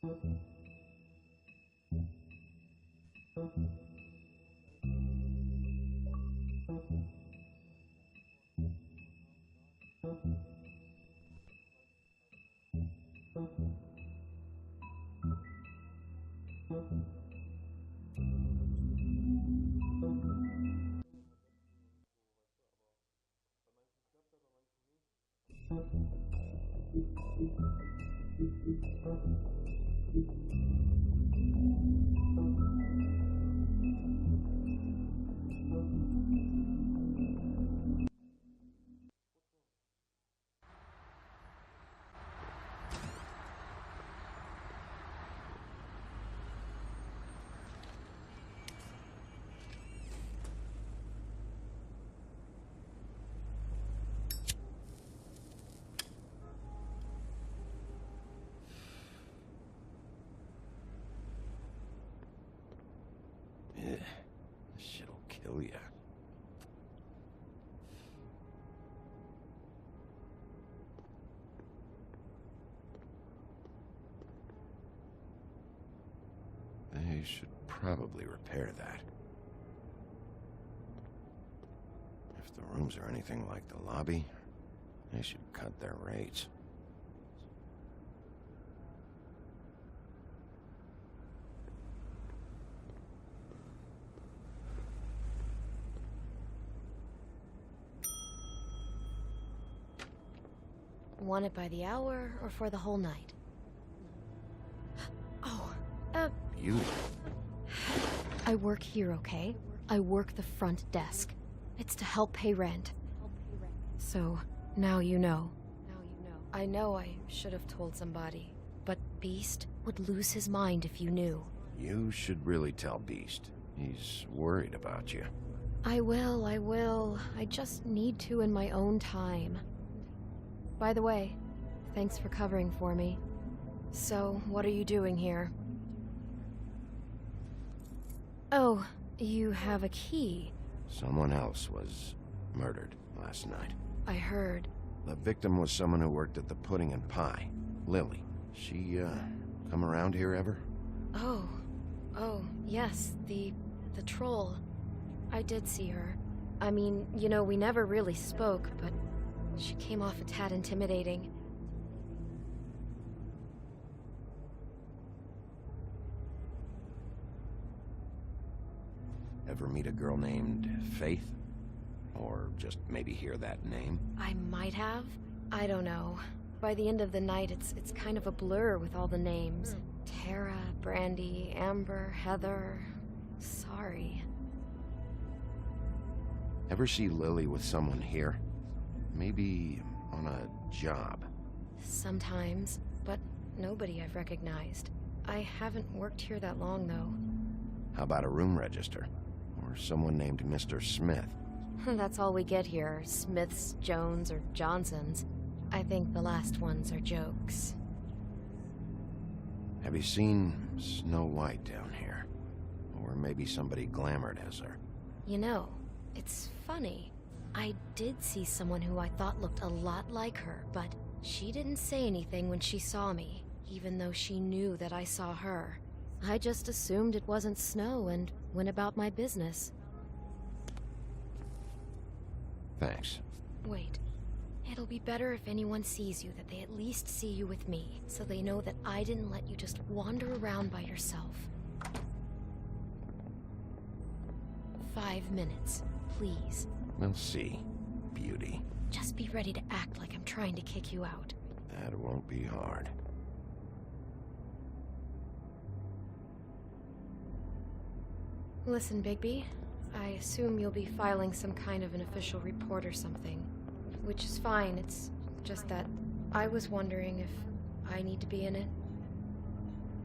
This shit'll kill ya. They should probably repair that. If the rooms are anything like the lobby, they should cut their rates. Want it by the hour or for the whole night? Oh, Beauty. I work here, okay? I work the front desk. It's to help pay rent. So, now you know. I know I should have told somebody, but Beast would lose his mind if you knew. You should really tell Beast. He's worried about you. I will. I just need to in my own time. By the way, thanks for covering for me. So, what are you doing here? Oh, you have a key. Someone else was murdered last night. I heard. The victim was someone who worked at the Pudding and Pie. Lily. She, come around here ever? Oh, yes, the troll. I did see her. I mean, you know, we never really spoke, but she came off a tad intimidating. Ever meet a girl named Faith? Or just maybe hear that name? I might have. I don't know. By the end of the night, it's kind of a blur with all the names. Tara, Brandy, Amber, Heather. Sorry. Ever see Lily with someone here? Maybe on a job? Sometimes, but nobody I've recognized. I haven't worked here that long, though. How about a room register? Or someone named Mr. Smith? That's all we get here, Smiths, Jones, or Johnsons. I think the last ones are jokes. Have you seen Snow White down here? Or maybe somebody glamored as her? You know, it's funny. I did see someone who I thought looked a lot like her, but she didn't say anything when she saw me, even though she knew that I saw her. I just assumed it wasn't Snow and went about my business. Thanks. Wait. It'll be better if anyone sees you that they at least see you with me, so they know that I didn't let you just wander around by yourself. 5 minutes, please. We'll see, beauty. Just be ready to act like I'm trying to kick you out. That won't be hard. Listen, Bigby, I assume you'll be filing some kind of an official report or something. Which is fine, it's just that I was wondering if I need to be in it.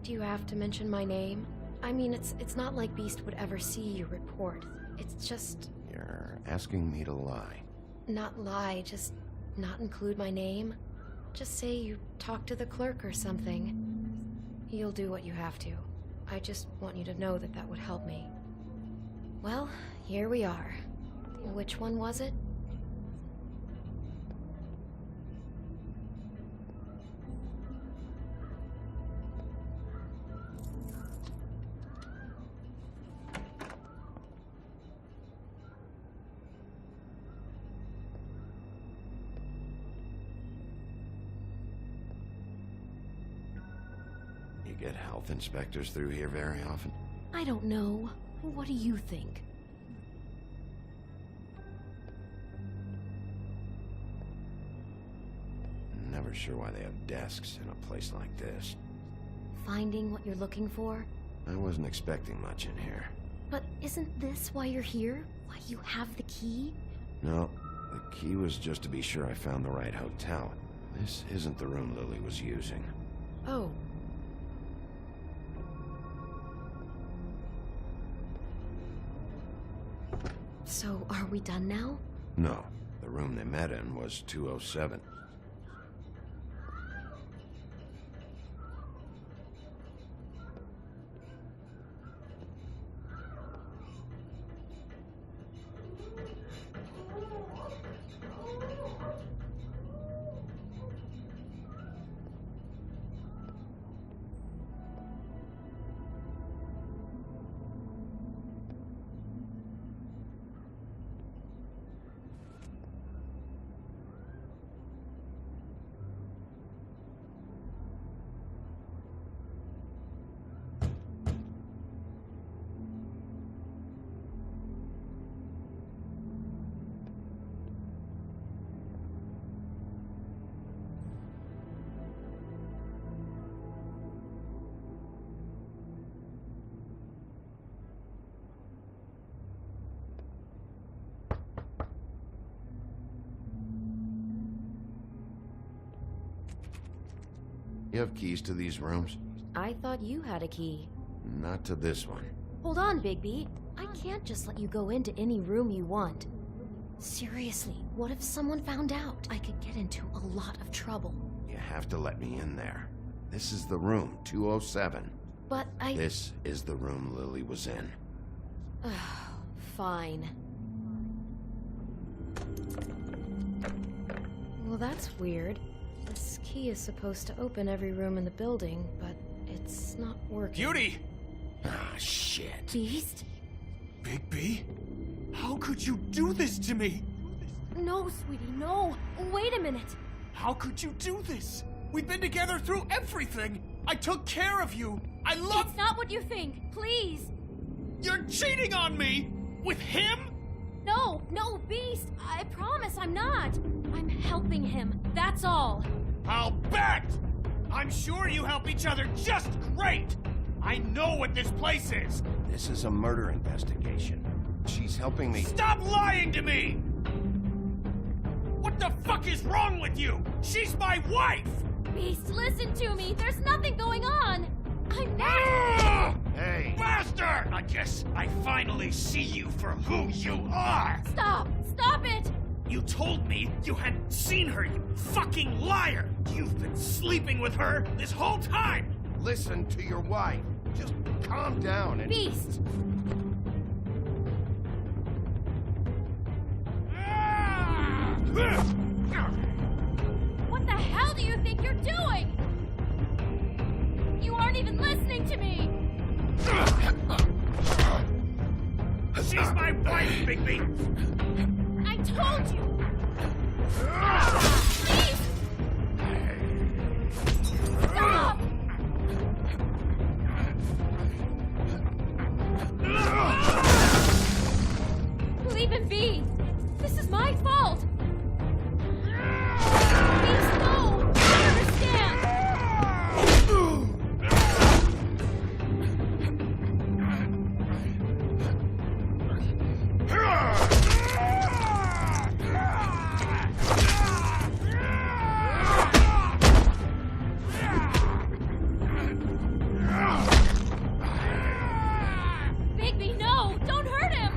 Do you have to mention my name? I mean, it's not like Beast would ever see your report. It's just... You're asking me to lie. Not lie, just not include my name. Just say you talked to the clerk or something. You'll do what you have to. I just want you to know that that would help me. Well, here we are. Which one was it? You get health inspectors through here very often? I don't know. What do you think? Never sure why they have desks in a place like this. Finding what you're looking for? I wasn't expecting much in here. But isn't this why you're here? Why you have the key? No, the key was just to be sure I found the right hotel. This isn't the room Lily was using. Oh. So, are we done now? No, the room they met in was 207. You have keys to these rooms? I thought you had a key. Not to this one. Hold on, Bigby. I can't just let you go into any room you want. Seriously, what if someone found out? I could get into a lot of trouble. You have to let me in there. This is the room, 207. But This is the room Lily was in. Fine. Well, that's weird. This key is supposed to open every room in the building, but it's not working. Beauty! Ah, shit. Beast? Bigby? How could you do this to me? No, sweetie, no. Wait a minute. How could you do this? We've been together through everything. I took care of you. I love... It's not what you think. Please. You're cheating on me! With him? No, Beast. I promise I'm not. I'm helping him. That's all. I'll bet! I'm sure you help each other just great! I know what this place is! This is a murder investigation. She's helping me. Stop lying to me! What the fuck is wrong with you? She's my wife! Beast, listen to me. There's nothing going on. I'm not... Ah! Hey! Bastard! I guess I finally see you for who you are! Stop! Stop it! You told me you hadn't seen her, you fucking liar! You've been sleeping with her this whole time! Listen to your wife. Just calm down and... Beast! What the hell do you think you're doing? You aren't even listening to me! She's my wife, Bigby! I told you! Please! Stop! Leave him be! This is my fault! Please, no! I understand! Bigby, no! Don't hurt him!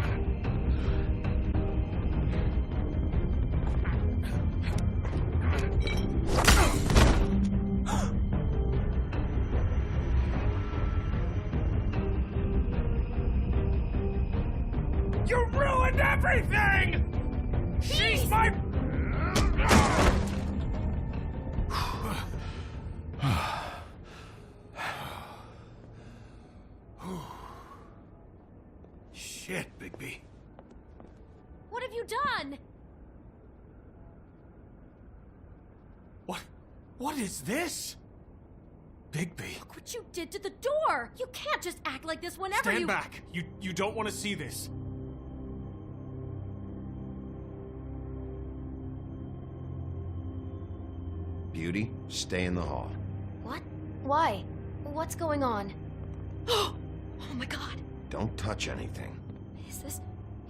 You ruined everything! She's my... Shit, Bigby. What have you done? What is this? Bigby. Look what you did to the door! You can't just act like this whenever Stand back. You don't want to see this. Beauty, stay in the hall. What? Why? What's going on? Oh my god. Don't touch anything.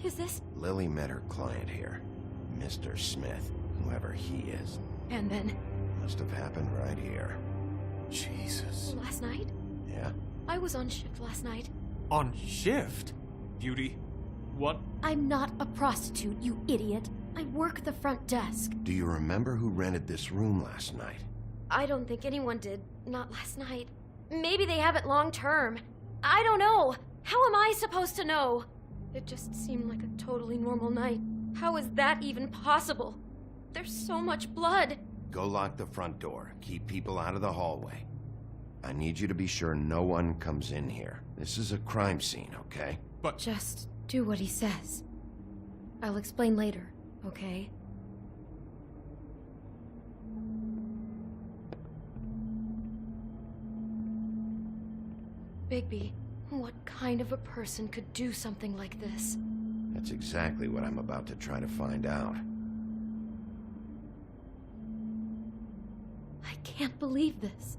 Is this? Lily met her client here, Mr. Smith, whoever he is. And then, Must have happened right here. Jesus. last night? Yeah? I was on shift last night. On shift? Beauty, what? I'm not a prostitute, you idiot. I work the front desk. Do you remember who rented this room last night? I don't think anyone did. Not last night. Maybe they have it long term. I don't know. How am I supposed to know? It just seemed like a totally normal night. How is that even possible? There's so much blood. Go lock the front door. Keep people out of the hallway. I need you to be sure no one comes in here. This is a crime scene, okay? But Just do what he says. I'll explain later, okay? Bigby, what kind of a person could do something like this? That's exactly what I'm about to try to find out. I can't believe this.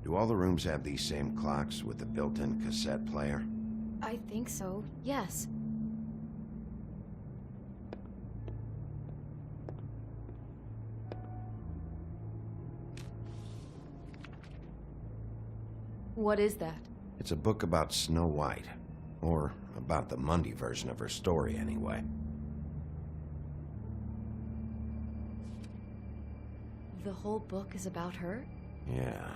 Do all the rooms have these same clocks with the built-in cassette player? I think so, yes. What is that? It's a book about Snow White. Or about the Monday version of her story, anyway. The whole book is about her? Yeah.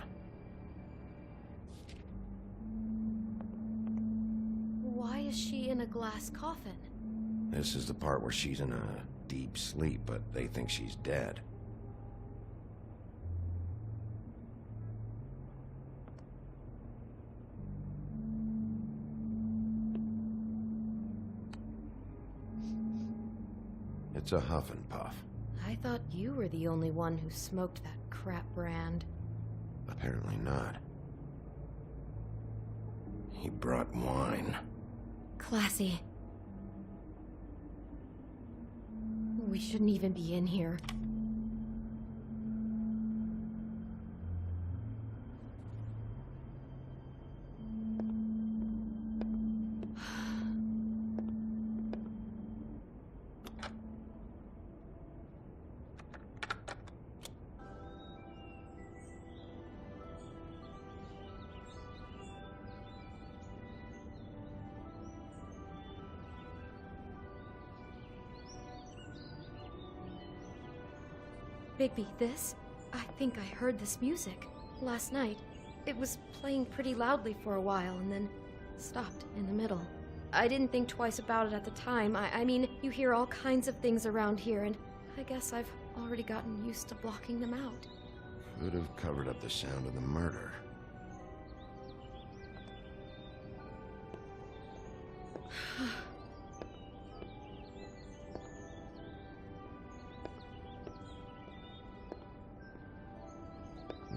Why is she in a glass coffin? This is the part where she's in a deep sleep, but they think she's dead. It's a huff and puff. I thought you were the only one who smoked that crap brand. Apparently not. He brought wine. Classy. We shouldn't even be in here. Bigby, this? I think I heard this music. Last night. It was playing pretty loudly for a while and then stopped in the middle. I didn't think twice about it at the time. I mean, you hear all kinds of things around here, and I guess I've already gotten used to blocking them out. Could have covered up the sound of the murder.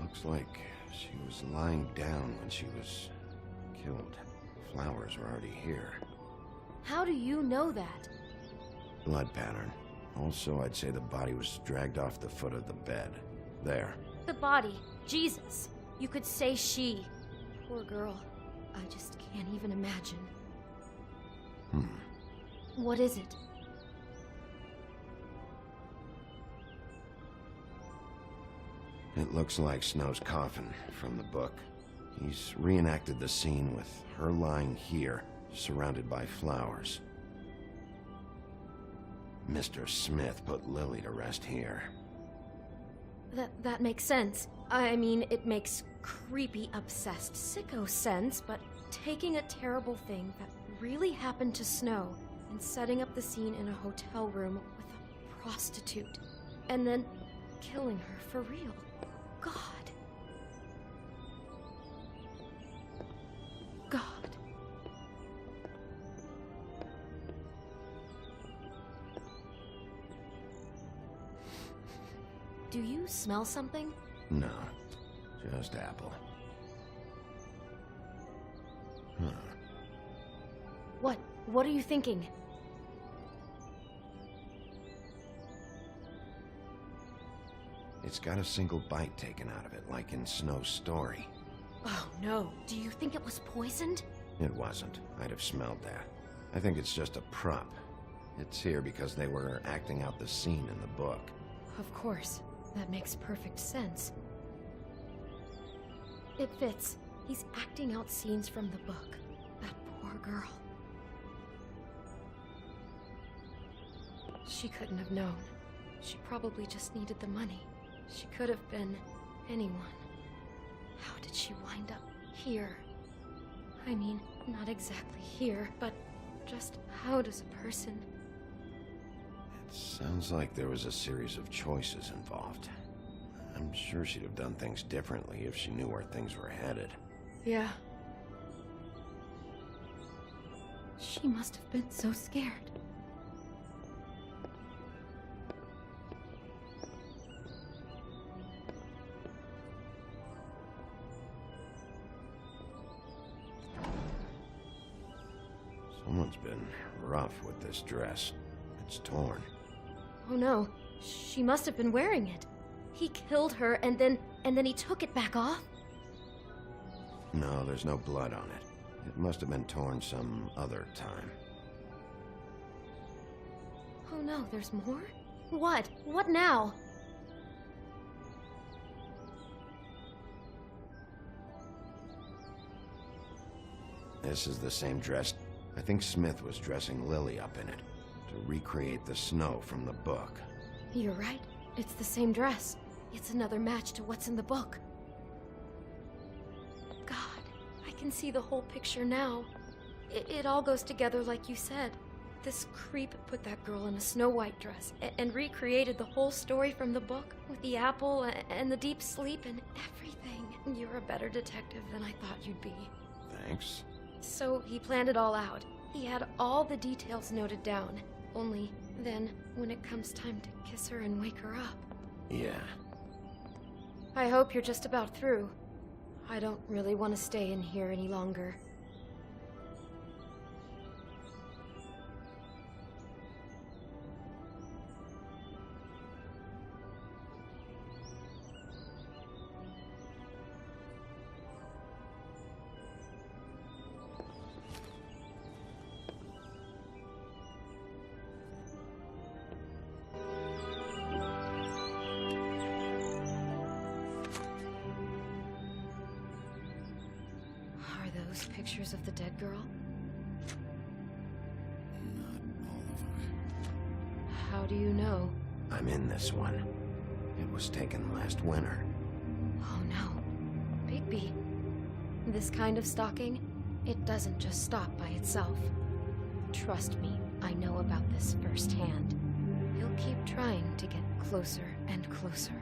Looks like she was lying down when she was killed. Flowers were already here. How do you know that? Blood pattern. Also, I'd say the body was dragged off the foot of the bed. There. The body. Jesus. You could say she. Poor girl. I just can't even imagine. What is it? It looks like Snow's coffin from the book. He's reenacted the scene with her lying here, surrounded by flowers. Mr. Smith put Lily to rest here. That makes sense. I mean, it makes creepy, obsessed, sicko sense, but taking a terrible thing that really happened to Snow and setting up the scene in a hotel room with a prostitute, and then killing her for real. God. God. Do you smell something? No, just apple. Huh. What? What are you thinking? It's got a single bite taken out of it, like in Snow's story. Oh no. Do you think it was poisoned? It wasn't. I'd have smelled that. I think it's just a prop. It's here because they were acting out the scene in the book. Of course. That makes perfect sense. It fits. He's acting out scenes from the book. That poor girl. She couldn't have known. She probably just needed the money. She could have been anyone. How did she wind up here? I mean, not exactly here, but just how does a person... It sounds like there was a series of choices involved. I'm sure she'd have done things differently if she knew where things were headed. Yeah. She must have been so scared. Someone's been rough with this dress. It's torn. Oh no, she must have been wearing it. He killed her and then he took it back off? No, there's no blood on it. It must have been torn some other time. Oh no, there's more? What? What now? This is the same dress. I think Smith was dressing Lily up in it to recreate the snow from the book. You're right. It's the same dress. It's another match to what's in the book. God, I can see the whole picture now. It all goes together like you said. This creep put that girl in a Snow White dress and recreated the whole story from the book with the apple and the deep sleep and everything. You're a better detective than I thought you'd be. Thanks. So he planned it all out. He had all the details noted down. Only then, when it comes time to kiss her and wake her up. Yeah. I hope you're just about through. I don't really want to stay in here any longer. Those pictures of the dead girl? Not all of them. How do you know? I'm in this one. It was taken last winter. Oh no. Bigby. This kind of stalking, it doesn't just stop by itself. Trust me, I know about this firsthand. He'll keep trying to get closer and closer.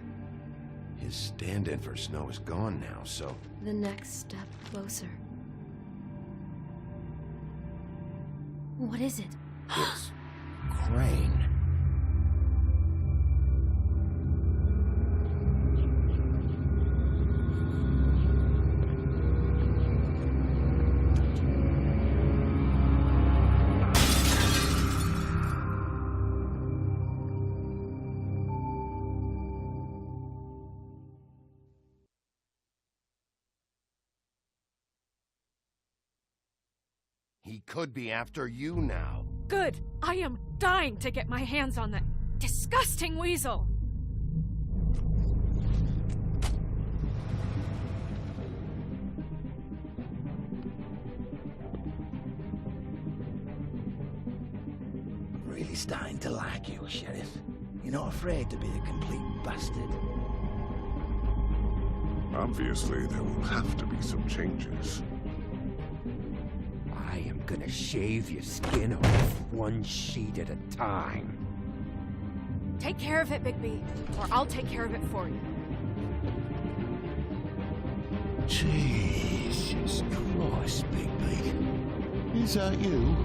His stand-in for Snow is gone now, so... The next step closer. What is it? It's... Crane. He could be after you now. Good. I am dying to get my hands on that disgusting weasel. I'm really starting to like you, Sheriff. You're not afraid to be a complete bastard. Obviously, there will have to be some changes. I am gonna shave your skin off one sheet at a time. Take care of it, Bigby, or I'll take care of it for you. Jesus Christ, Bigby. Is that you?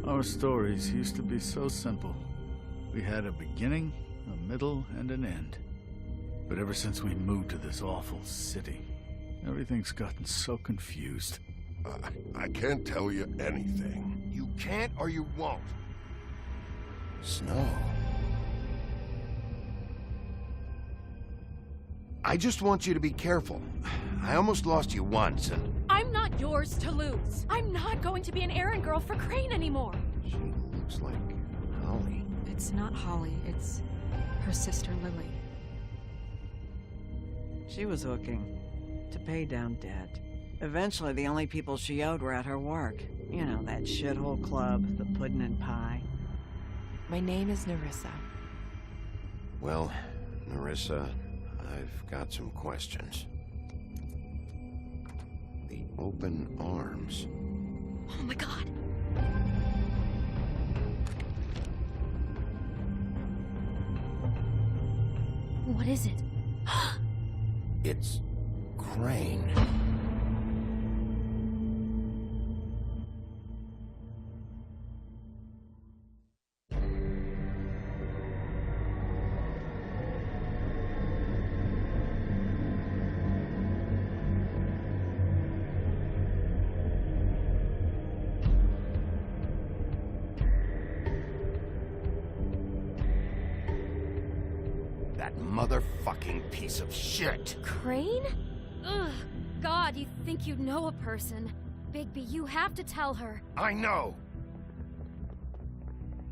Our stories used to be so simple. We had a beginning, a middle, and an end. But ever since we moved to this awful city, everything's gotten so confused. I can't tell you anything. You can't or you won't. Snow. I just want you to be careful. I almost lost you once, and... I'm not yours to lose. I'm not going to be an errand girl for Crane anymore. She looks like Holly. It's not Holly, it's her sister Lily. She was hooking to pay down debt. Eventually, the only people she owed were at her work. You know, that shithole club, the Puddin' and Pie. My name is Nerissa. Well, Nerissa, I've got some questions. The open arms. Oh my god. What is it? It's Crane. That motherfucking piece of shit. Crane? Ugh. God, you think you know a person. Bigby, you have to tell her. I know.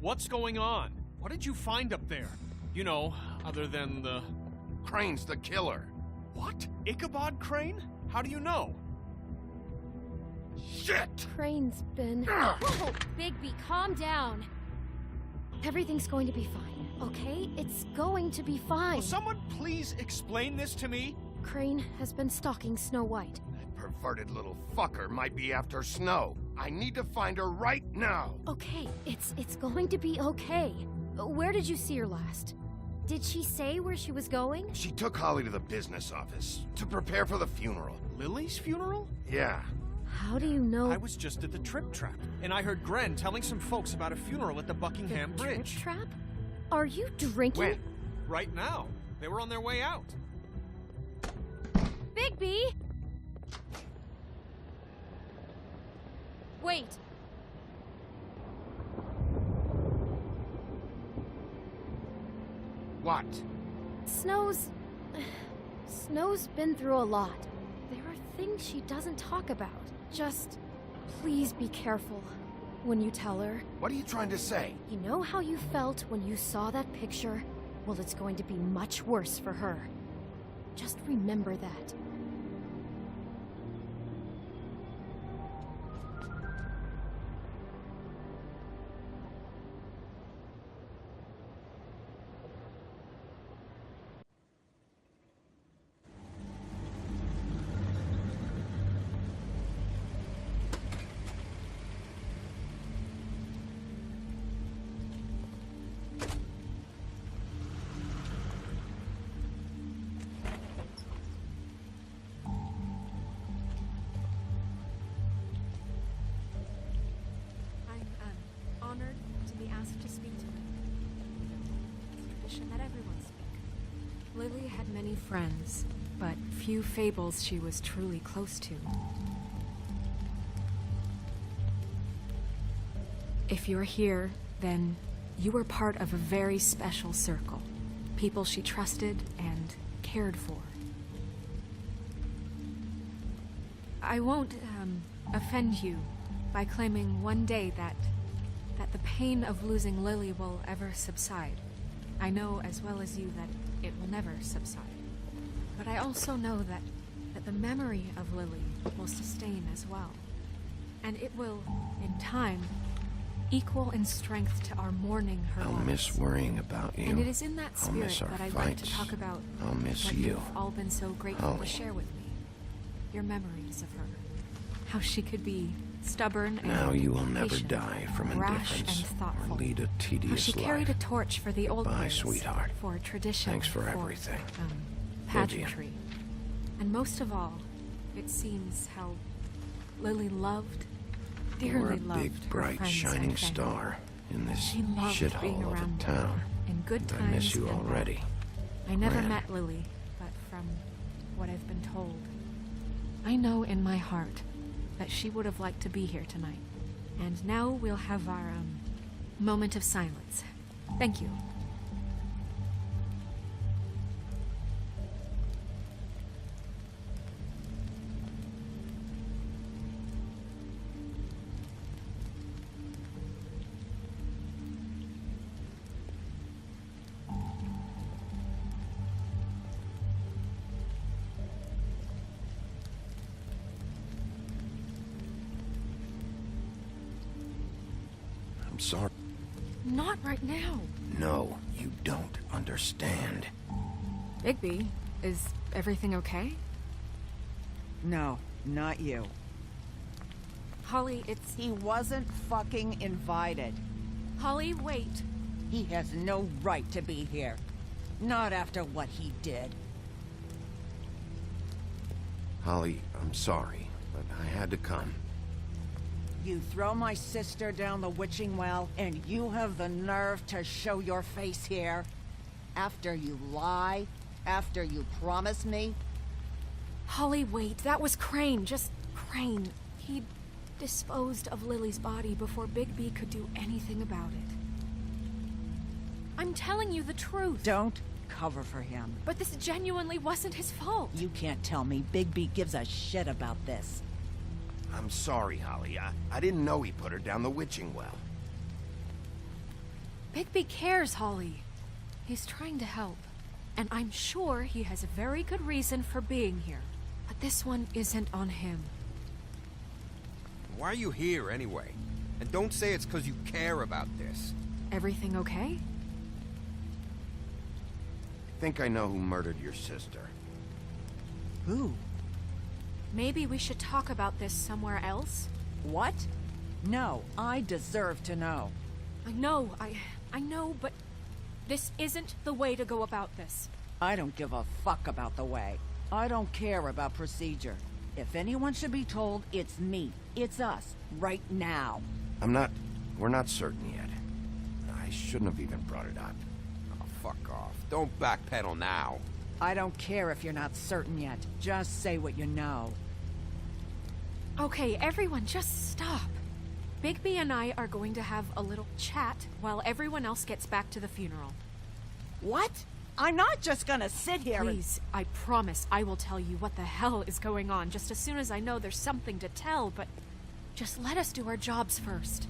What's going on? What did you find up there? You know, other than the... Crane's the killer. What? Ichabod Crane? How do you know? Shit! Crane's been... Whoa, Bigby, calm down. Everything's going to be fine, okay? It's going to be fine. Will someone please explain this to me? Crane has been stalking Snow White. That perverted little fucker might be after Snow. I need to find her right now. Okay, it's going to be okay. Where did you see her last? Did she say where she was going? She took Holly to the business office to prepare for the funeral. Lily's funeral? Yeah. How do you know? I was just at the Trip Trap, and I heard Gren telling some folks about a funeral at the Buckingham the Bridge. Trip Trap? Are you drinking? When? Right now. They were on their way out. Bigby! Wait. What? Snow's been through a lot. There are things she doesn't talk about. Just please be careful when you tell her. What are you trying to say? You know how you felt when you saw that picture? Well, it's going to be much worse for her. Just remember that. Honored to be asked to speak to him. It's tradition that everyone speak. Lily had many friends, but few fables she was truly close to. If you're here, then you were part of a very special circle. People she trusted and cared for. I won't offend you by claiming one day that the pain of losing Lily will ever subside. I know as well as you that it will never subside. But I also know that the memory of Lily will sustain as well. And it will, in time, equal in strength to our mourning her I'll loss. miss worrying about you. And it is in that I'll miss spirit our that I'd like to fights. talk about I'll miss what you. you've all been so grateful Holly. to share with me. Your memories of her. How she could be stubborn and Now you will never patient, die from rash indifference and thoughtful. or lead a How tedious she life. carried a torch for the old Goodbye, ways, sweetheart. for tradition, Thanks for everything. Pageantry. And most of all, it seems how Lily loved, You were dearly a loved big, her bright, friends shining and family. star in this She loved being shithole of around a town. in good And times. I miss you and already. bad. I never Gran. met Lily, but from what I've been told, I know in my heart that she would have liked to be here tonight. And now we'll have our moment of silence. Thank you. I'm sorry. Not right now. No, you don't understand. Bigby, is everything okay? No, not you. Holly, it's... He wasn't fucking invited. Holly, wait. He has no right to be here. Not after what he did. Holly, I'm sorry, but I had to come. You throw my sister down the witching well, and you have the nerve to show your face here? After you lie? After you promise me? Holly, wait. That was Crane. Just Crane. He disposed of Lily's body before Bigby could do anything about it. I'm telling you the truth. Don't cover for him. But this genuinely wasn't his fault. You can't tell me Bigby gives a shit about this. I'm sorry, Holly. I didn't know he put her down the witching well. Bigby cares, Holly. He's trying to help. And I'm sure he has a very good reason for being here. But this one isn't on him. Why are you here, anyway? And don't say it's because you care about this. Everything okay? I think I know who murdered your sister. Who? Maybe we should talk about this somewhere else? What? No, I deserve to know. I know, but this isn't the way to go about this. I don't give a fuck about the way. I don't care about procedure. If anyone should be told, it's me. It's us. Right now. We're not certain yet. I shouldn't have even brought it up. Oh, fuck off. Don't backpedal now. I don't care if you're not certain yet. Just say what you know. Okay, everyone, just stop. Bigby and I are going to have a little chat while everyone else gets back to the funeral. What? I'm not just gonna sit here Please, I promise I will tell you what the hell is going on just as soon as I know there's something to tell, but just let us do our jobs first.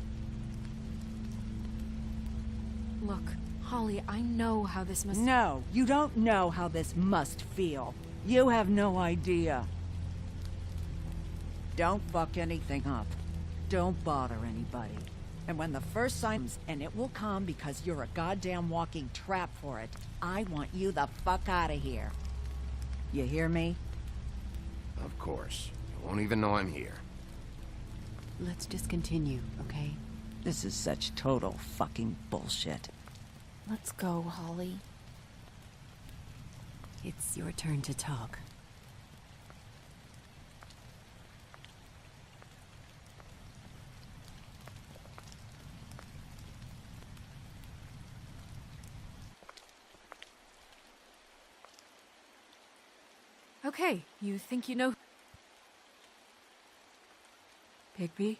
Look, Holly, I know how this must... No, you don't know how this must feel. You have no idea. Don't fuck anything up. Don't bother anybody. And when the first sign comes, and it will come because you're a goddamn walking trap for it, I want you the fuck out of here. You hear me? Of course. You won't even know I'm here. Let's just continue, okay? This is such total fucking bullshit. Let's go, Holly. It's your turn to talk. Okay, you think you know... Bigby?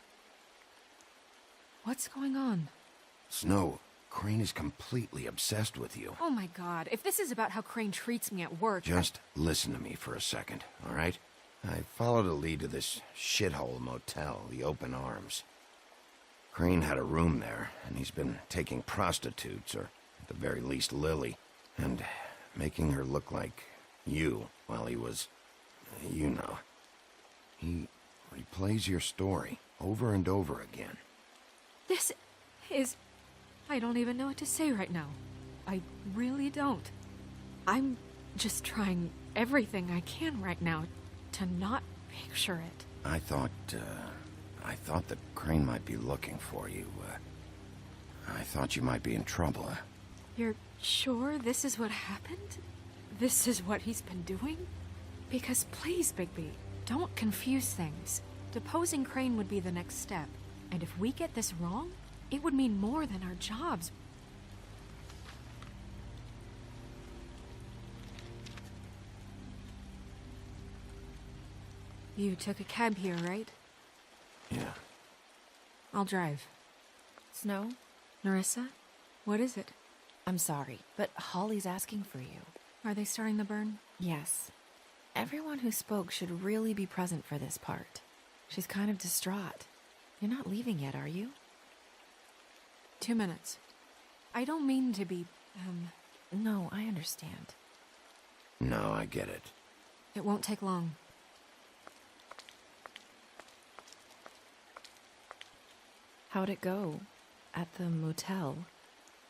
What's going on? Snow, Crane is completely obsessed with you. Oh my god, if this is about how Crane treats me at work... Just listen to me for a second, all right? I followed a lead to this shithole motel, the Open Arms. Crane had a room there, and he's been taking prostitutes, or at the very least Lily, and making her look like you while he was, you know. He replays your story over and over again. This is... I don't even know what to say right now. I really don't. I'm just trying everything I can right now to not picture it. I thought I thought that Crane might be looking for you. I thought you might be in trouble. You're sure this is what happened? This is what he's been doing? Because please, Bigby, don't confuse things. Deposing Crane would be the next step. And if we get this wrong, it would mean more than our jobs. You took a cab here, right? Yeah. I'll drive. Snow? Nerissa? What is it? I'm sorry, but Holly's asking for you. Are they starting the burn? Yes. Everyone who spoke should really be present for this part. She's kind of distraught. You're not leaving yet, are you? 2 minutes. I don't mean to be, No, I understand. No, I get it. It won't take long. How'd it go? At the motel?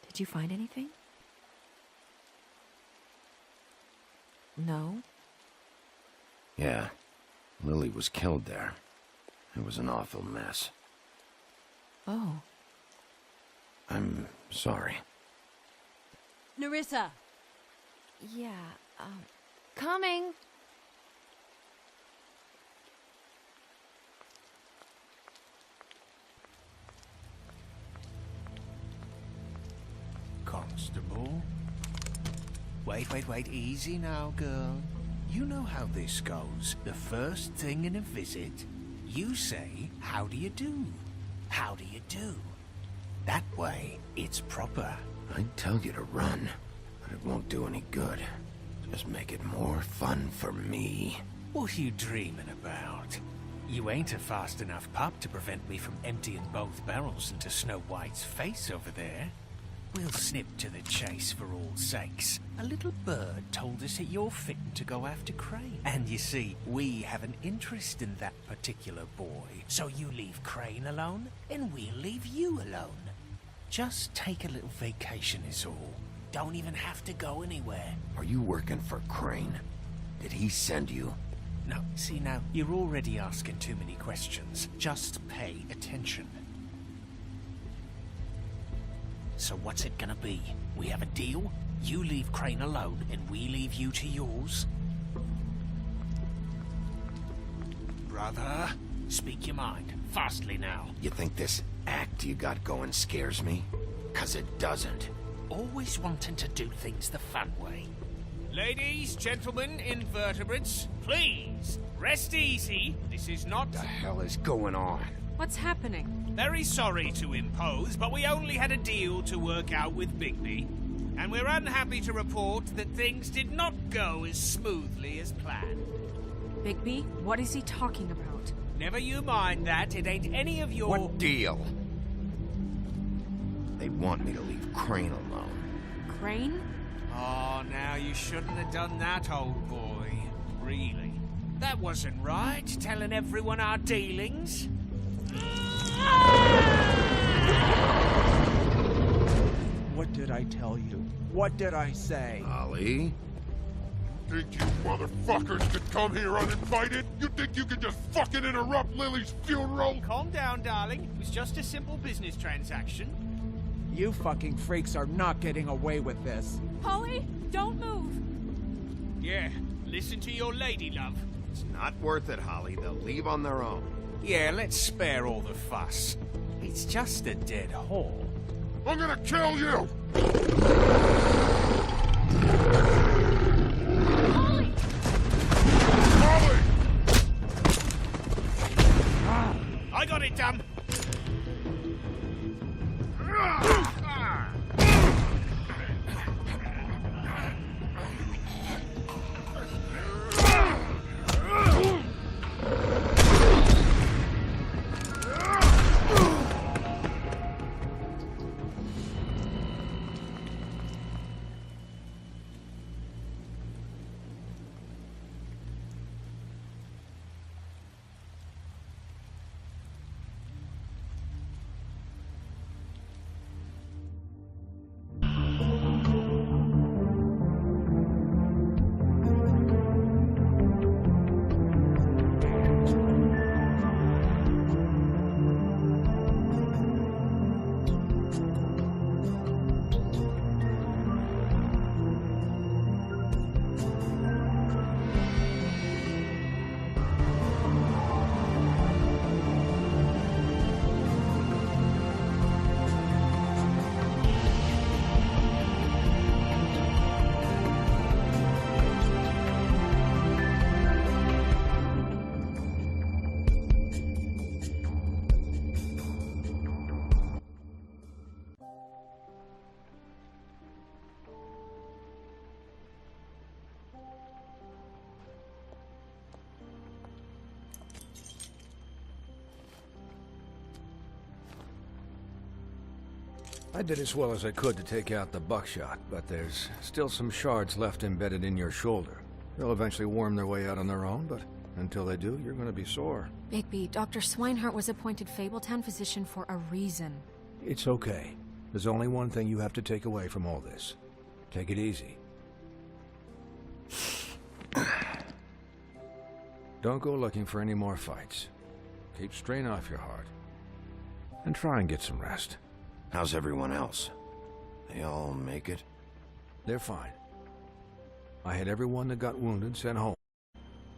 Did you find anything? No? Yeah. Lily was killed there. It was an awful mess. Oh. I'm sorry. Nerissa! Yeah, coming! Constable? Wait, easy now, girl. You know how this goes. The first thing in a visit, you say, how do you do? How do you do? That way, it's proper. I'd tell you to run, but it won't do any good. Just make it more fun for me. What are you dreaming about? You ain't a fast enough pup to prevent me from emptying both barrels into Snow White's face over there. We'll snip to the chase for all sakes. A little bird told us that you're fitting to go after Crane. And you see, we have an interest in that particular boy. So you leave Crane alone, and we'll leave you alone. Just take a little vacation is all. Don't even have to go anywhere. Are you working for Crane? Did he send you? No, see now, you're already asking too many questions. Just pay attention. So what's it gonna be? We have a deal? You leave Crane alone, and we leave you to yours? Brother, speak your mind. Fastly now. You think this act you got going scares me? 'Cause it doesn't. Always wanting to do things the fun way. Ladies, gentlemen, invertebrates, please, rest easy. This is not... What the hell is going on? What's happening? Very sorry to impose, but we only had a deal to work out with Bigby. And we're unhappy to report that things did not go as smoothly as planned. Bigby, what is he talking about? Never you mind that, it ain't any of your... What deal? They want me to leave Crane alone. Crane? Oh, now you shouldn't have done that, old boy. Really. That wasn't right, telling everyone our dealings. What did I tell you? What did I say? Ollie? Think you motherfuckers could come here uninvited? You think you could just fucking interrupt Lily's funeral? Calm down, darling. It was just a simple business transaction. You fucking freaks are not getting away with this. Holly, don't move! Yeah, listen to your lady, love. It's not worth it, Holly. They'll leave on their own. Yeah, let's spare all the fuss. It's just a dead whore. I'm gonna kill you! Holly! Holly! I got it done. I did as well as I could to take out the buckshot, but there's still some shards left embedded in your shoulder. They'll eventually worm their way out on their own, but until they do, you're gonna be sore. Bigby, Dr. Swinehart was appointed Fabletown physician for a reason. It's okay. There's only one thing you have to take away from all this. Take it easy. Don't go looking for any more fights. Keep strain off your heart. And try and get some rest. How's everyone else? They all make it? They're fine. I had everyone that got wounded sent home.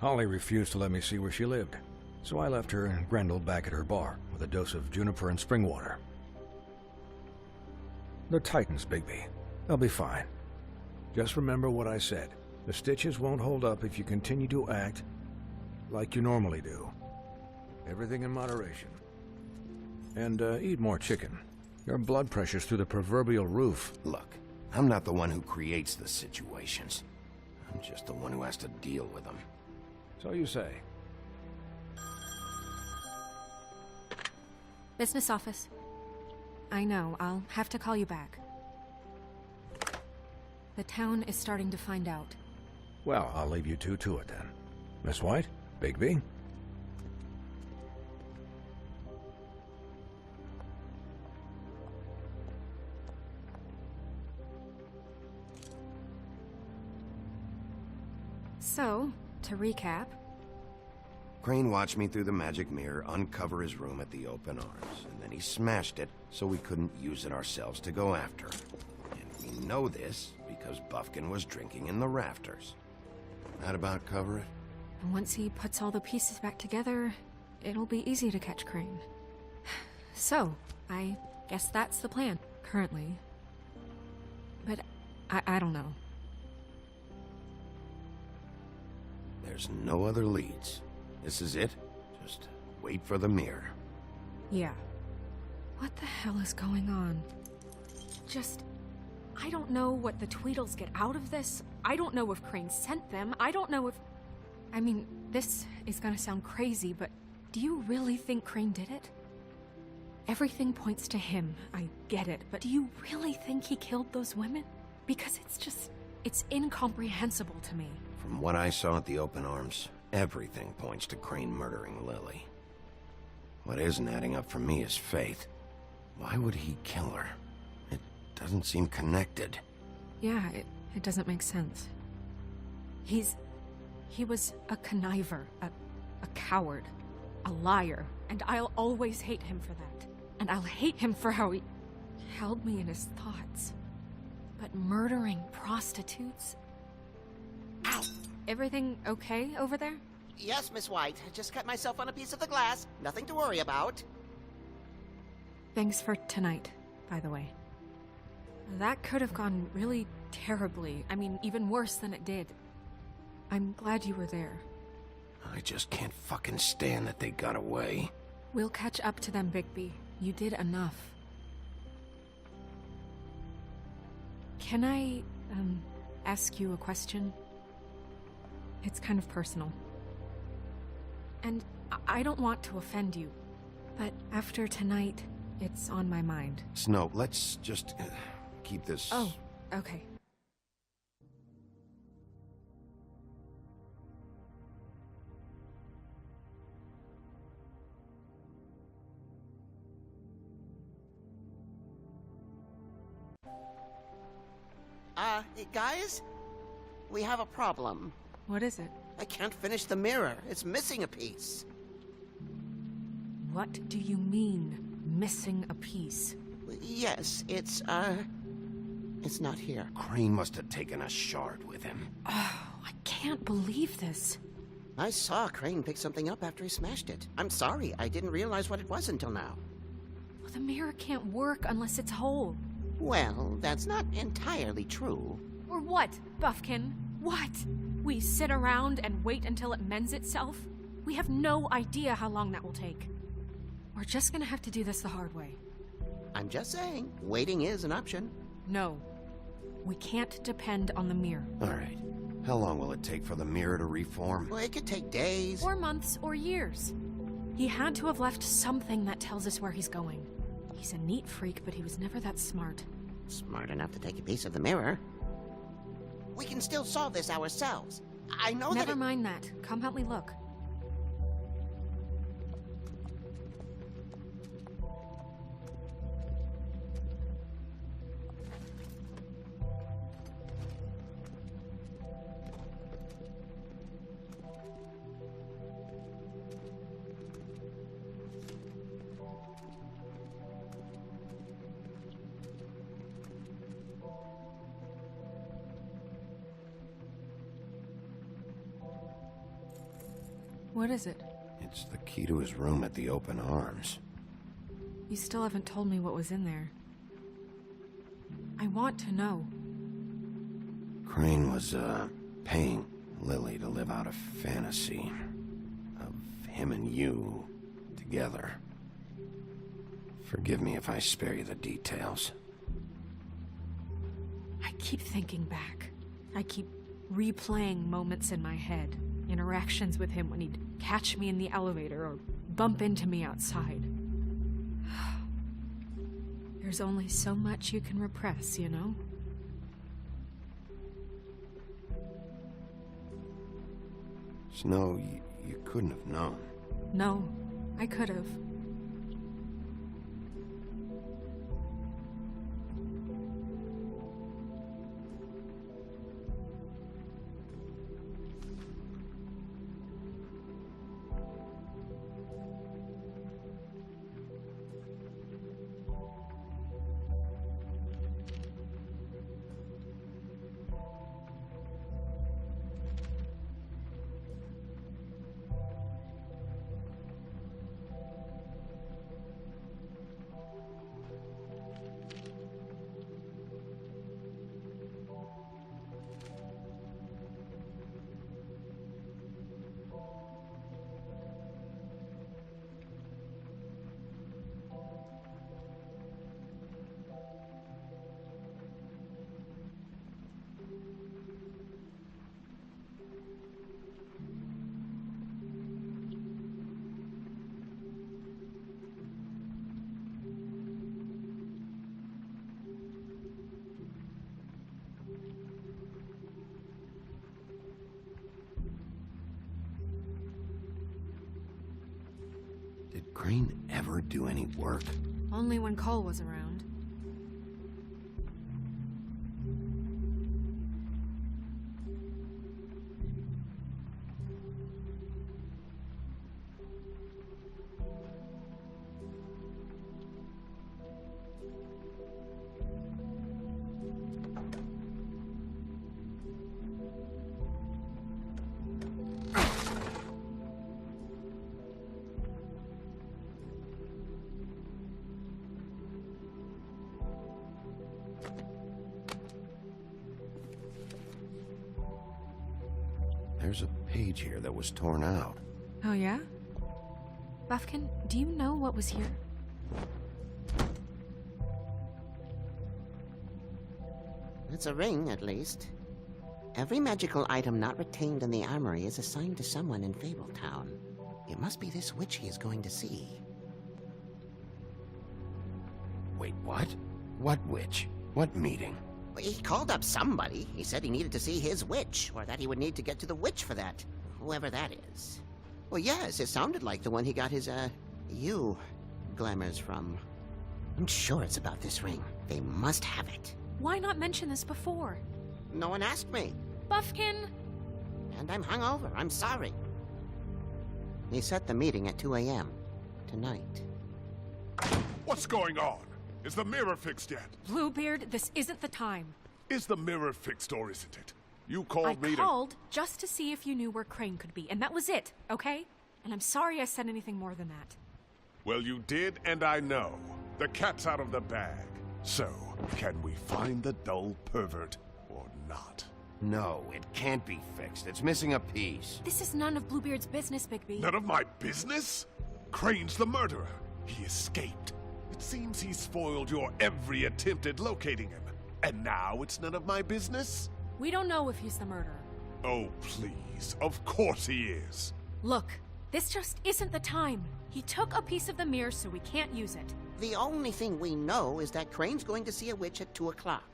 Holly refused to let me see where she lived, so I left her and Grendel back at her bar with a dose of juniper and spring water. They're Titans, Bigby. They'll be fine. Just remember what I said. The stitches won't hold up if you continue to act like you normally do. Everything in moderation. And eat more chicken. Your blood pressure's through the proverbial roof. Look, I'm not the one who creates the situations. I'm just the one who has to deal with them. So you say. Business office. I know, I'll have to call you back. The town is starting to find out. Well, I'll leave you two to it then. Miss White, Bigby. So, to recap... Crane watched me through the magic mirror uncover his room at the open arms, and then he smashed it so we couldn't use it ourselves to go after him. And we know this because Buffkin was drinking in the rafters. That about cover it? And once he puts all the pieces back together, it'll be easy to catch Crane. So, I guess that's the plan, currently. But I don't know. There's no other leads. This is it. Just wait for the mirror. Yeah. What the hell is going on? I don't know what the Tweedles get out of this. I don't know if Crane sent them. I don't know if... I mean, this is gonna sound crazy, but do you really think Crane did it? Everything points to him, I get it, but do you really think he killed those women? Because it's incomprehensible to me. From what I saw at the open arms, everything points to Crane murdering Lily. What isn't adding up for me is Faith. Why would he kill her? It doesn't seem connected. Yeah, it doesn't make sense. He was a conniver, a coward, a liar, and I'll always hate him for that. And I'll hate him for how he held me in his thoughts. But murdering prostitutes? Ow! Everything okay over there? Yes, Miss White. Just cut myself on a piece of the glass. Nothing to worry about. Thanks for tonight, by the way. That could have gone really terribly. I mean, even worse than it did. I'm glad you were there. I just can't fucking stand that they got away. We'll catch up to them, Bigby. You did enough. Can I, ask you a question? It's kind of personal. And I don't want to offend you, but after tonight, it's on my mind. Snow, let's just keep this... Oh, okay. Guys? We have a problem. What is it? I can't finish the mirror. It's missing a piece. What do you mean, missing a piece? Yes, it's not here. Crane must have taken a shard with him. Oh, I can't believe this. I saw Crane pick something up after he smashed it. I'm sorry, I didn't realize what it was until now. Well, the mirror can't work unless it's whole. Well, that's not entirely true. Or what, Buffkin? What? We sit around and wait until it mends itself? We have no idea how long that will take. We're just gonna have to do this the hard way. I'm just saying, waiting is an option. No. We can't depend on the mirror. All right. How long will it take for the mirror to reform? Well, it could take days. Or months or years. He had to have left something that tells us where he's going. He's a neat freak, but he was never that smart. Smart enough to take a piece of the mirror. We can still solve this ourselves. I know that Never mind that. Come help me look. What is it? It's the key to his room at the open arms. You still haven't told me what was in there. I want to know. Crane was, paying Lily to live out a fantasy of him and you together. Forgive me if I spare you the details. I keep thinking back. I keep replaying moments in my head. Interactions with him when he'd catch me in the elevator or bump into me outside. There's only so much you can repress, you know? Snow, you couldn't have known. No, I could have. Did Crane ever do any work? Only when Cole was around. There's a page here that was torn out. Oh, yeah? Buffkin, do you know what was here? It's a ring, at least. Every magical item not retained in the armory is assigned to someone in Fabletown. It must be this witch he is going to see. Wait, what? What witch? What meeting? He called up somebody. He said he needed to see his witch, or that he would need to get to the witch for that. Whoever that is. Well, yes, it sounded like the one he got his, you glamours from. I'm sure it's about this ring. They must have it. Why not mention this before? No one asked me. Buffkin! And I'm hungover. I'm sorry. He set the meeting at 2 a.m. tonight. What's going on? Is the mirror fixed yet? Bluebeard, this isn't the time. Is the mirror fixed or isn't it? You called me I called just to see if you knew where Crane could be, and that was it, okay? And I'm sorry I said anything more than that. Well, you did, and I know. The cat's out of the bag. So, can we find the dull pervert or not? No, it can't be fixed. It's missing a piece. This is none of Bluebeard's business, Bigby. None of my business? Crane's the murderer. He escaped. It seems he spoiled your every attempt at locating him. And now it's none of my business? We don't know if he's the murderer. Oh, please. Of course he is. Look, this just isn't the time. He took a piece of the mirror, so we can't use it. The only thing we know is that Crane's going to see a witch at 2 o'clock.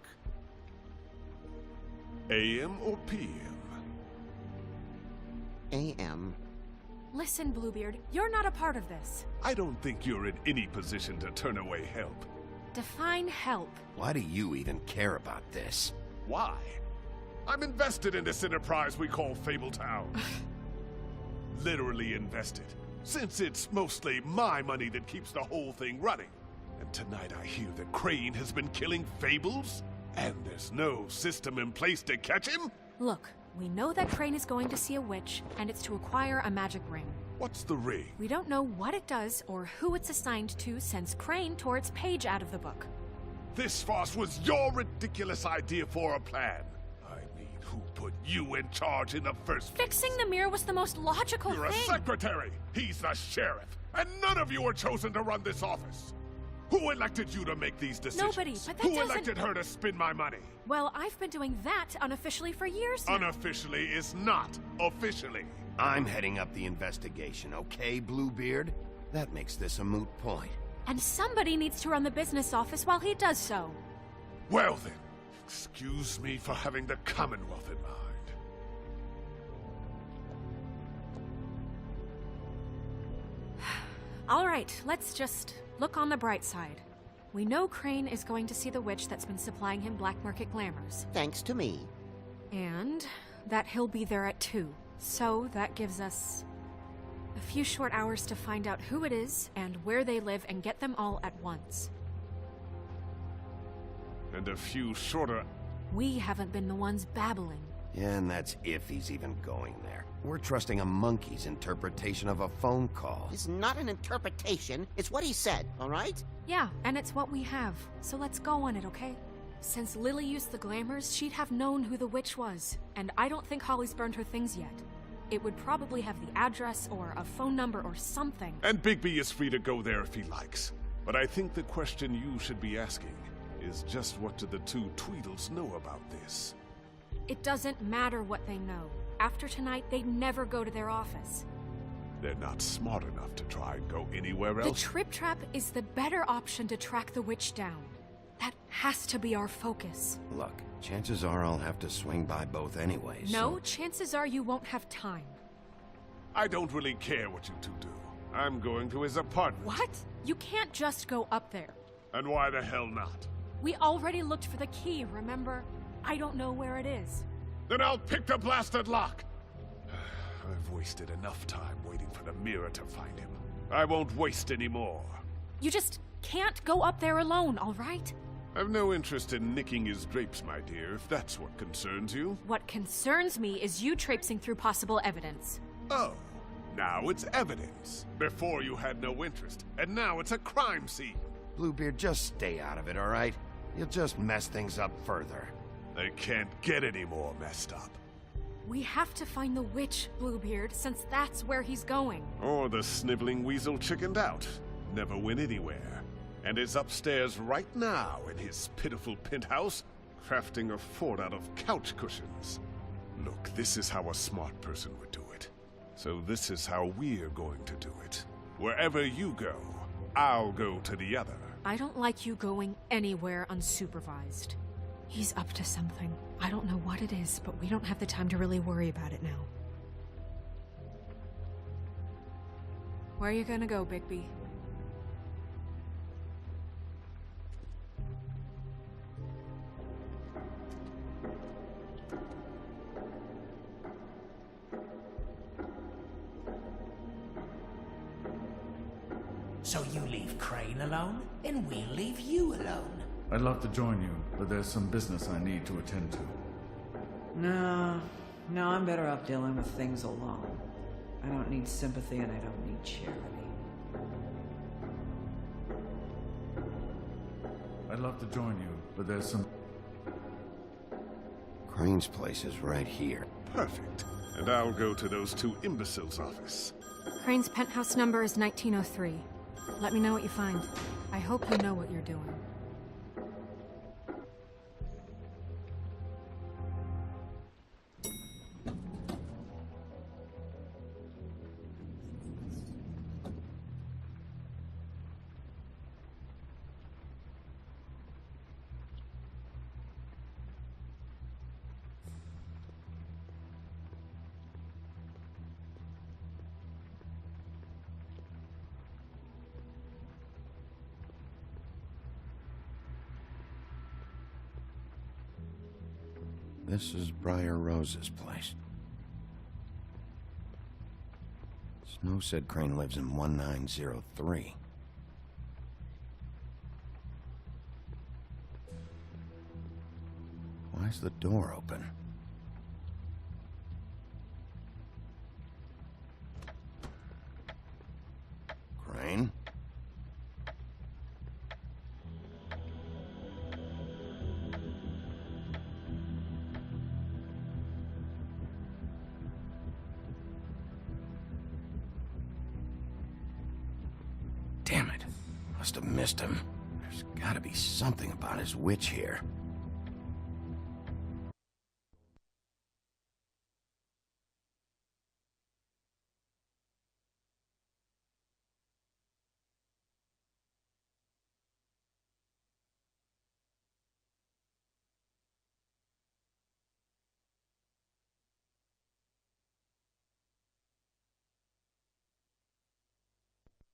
AM or PM? AM. Listen, Bluebeard, you're not a part of this. I don't think you're in any position to turn away help. Define help. Why do you even care about this? Why? I'm invested in this enterprise we call Fabletown. Literally invested. Since it's mostly my money that keeps the whole thing running. And tonight I hear that Crane has been killing fables? And there's no system in place to catch him? Look, we know that Crane is going to see a witch, and it's to acquire a magic ring. What's the ring? We don't know what it does or who it's assigned to since Crane tore its page out of the book. This farce was your ridiculous idea for a plan. I mean, who put you in charge in the first place? Fixing the mirror was the most logical You're thing. a secretary! He's the sheriff! And none of you were chosen to run this office! Who elected you to make these decisions? Nobody, but that Who doesn't... elected her to spend my money? Well, I've been doing that unofficially for years now. Unofficially is not officially. I'm heading up the investigation, okay, Bluebeard? That makes this a moot point. And somebody needs to run the business office while he does so. Well then, excuse me for having the Commonwealth in mind. All right, let's just look on the bright side. We know Crane is going to see the witch that's been supplying him black market glamours. Thanks to me. And that he'll be there at 2. So that gives us a few short hours to find out who it is and where they live and get them all at once. And a few shorter... We haven't been the ones babbling. Yeah, and that's if he's even going there. We're trusting a monkey's interpretation of a phone call. It's not an interpretation, it's what he said, all right? Yeah, and it's what we have. So let's go on it, okay? Since Lily used the glamours, she'd have known who the witch was. And I don't think Holly's burned her things yet. It would probably have the address or a phone number or something. And Bigby is free to go there if he likes. But I think the question you should be asking is just what do the two Tweedles know about this? It doesn't matter what they know. After tonight, they'd never go to their office. They're not smart enough to try and go anywhere The else. Trip Trap is the better option to track the witch down. That has to be our focus. Look, chances are I'll have to swing by both anyways. No, so... chances are you won't have time. I don't really care what you two do. I'm going to his apartment. What? You can't just go up there. And why the hell not? We already looked for the key, remember? I don't know where it is. Then I'll pick the blasted lock! I've wasted enough time waiting for the mirror to find him. I won't waste any more. You just can't go up there alone, all right? I've no interest in nicking his drapes, my dear, if that's what concerns you. What concerns me is you traipsing through possible evidence. Oh, now it's evidence. Before you had no interest, and now it's a crime scene. Bluebeard, just stay out of it, all right? You'll just mess things up further. They can't get any more messed up. We have to find the witch, Bluebeard, since that's where he's going. Or the sniveling weasel chickened out. Never went anywhere. And is upstairs right now in his pitiful penthouse, crafting a fort out of couch cushions. Look, this is how a smart person would do it. So this is how we're going to do it. Wherever you go, I'll go to the other. I don't like you going anywhere unsupervised. He's up to something. I don't know what it is, but we don't have the time to really worry about it now. Where are you gonna go, Bigby? So you leave Crane alone, and we'll leave you alone. I'd love to join you, but there's some business I need to attend to. No, I'm better off dealing with things alone. I don't need sympathy and I don't need charity. I'd love to join you, but there's some... Crane's place is right here. Perfect. And I'll go to those two imbeciles' office. Crane's penthouse number is 1903. Let me know what you find. I hope you know what you're doing. this is Briar Rose's place. Snow said Crane lives in 1903. Why's the door open? Crane? Damn it. Must have missed him. There's gotta be something about his witch here.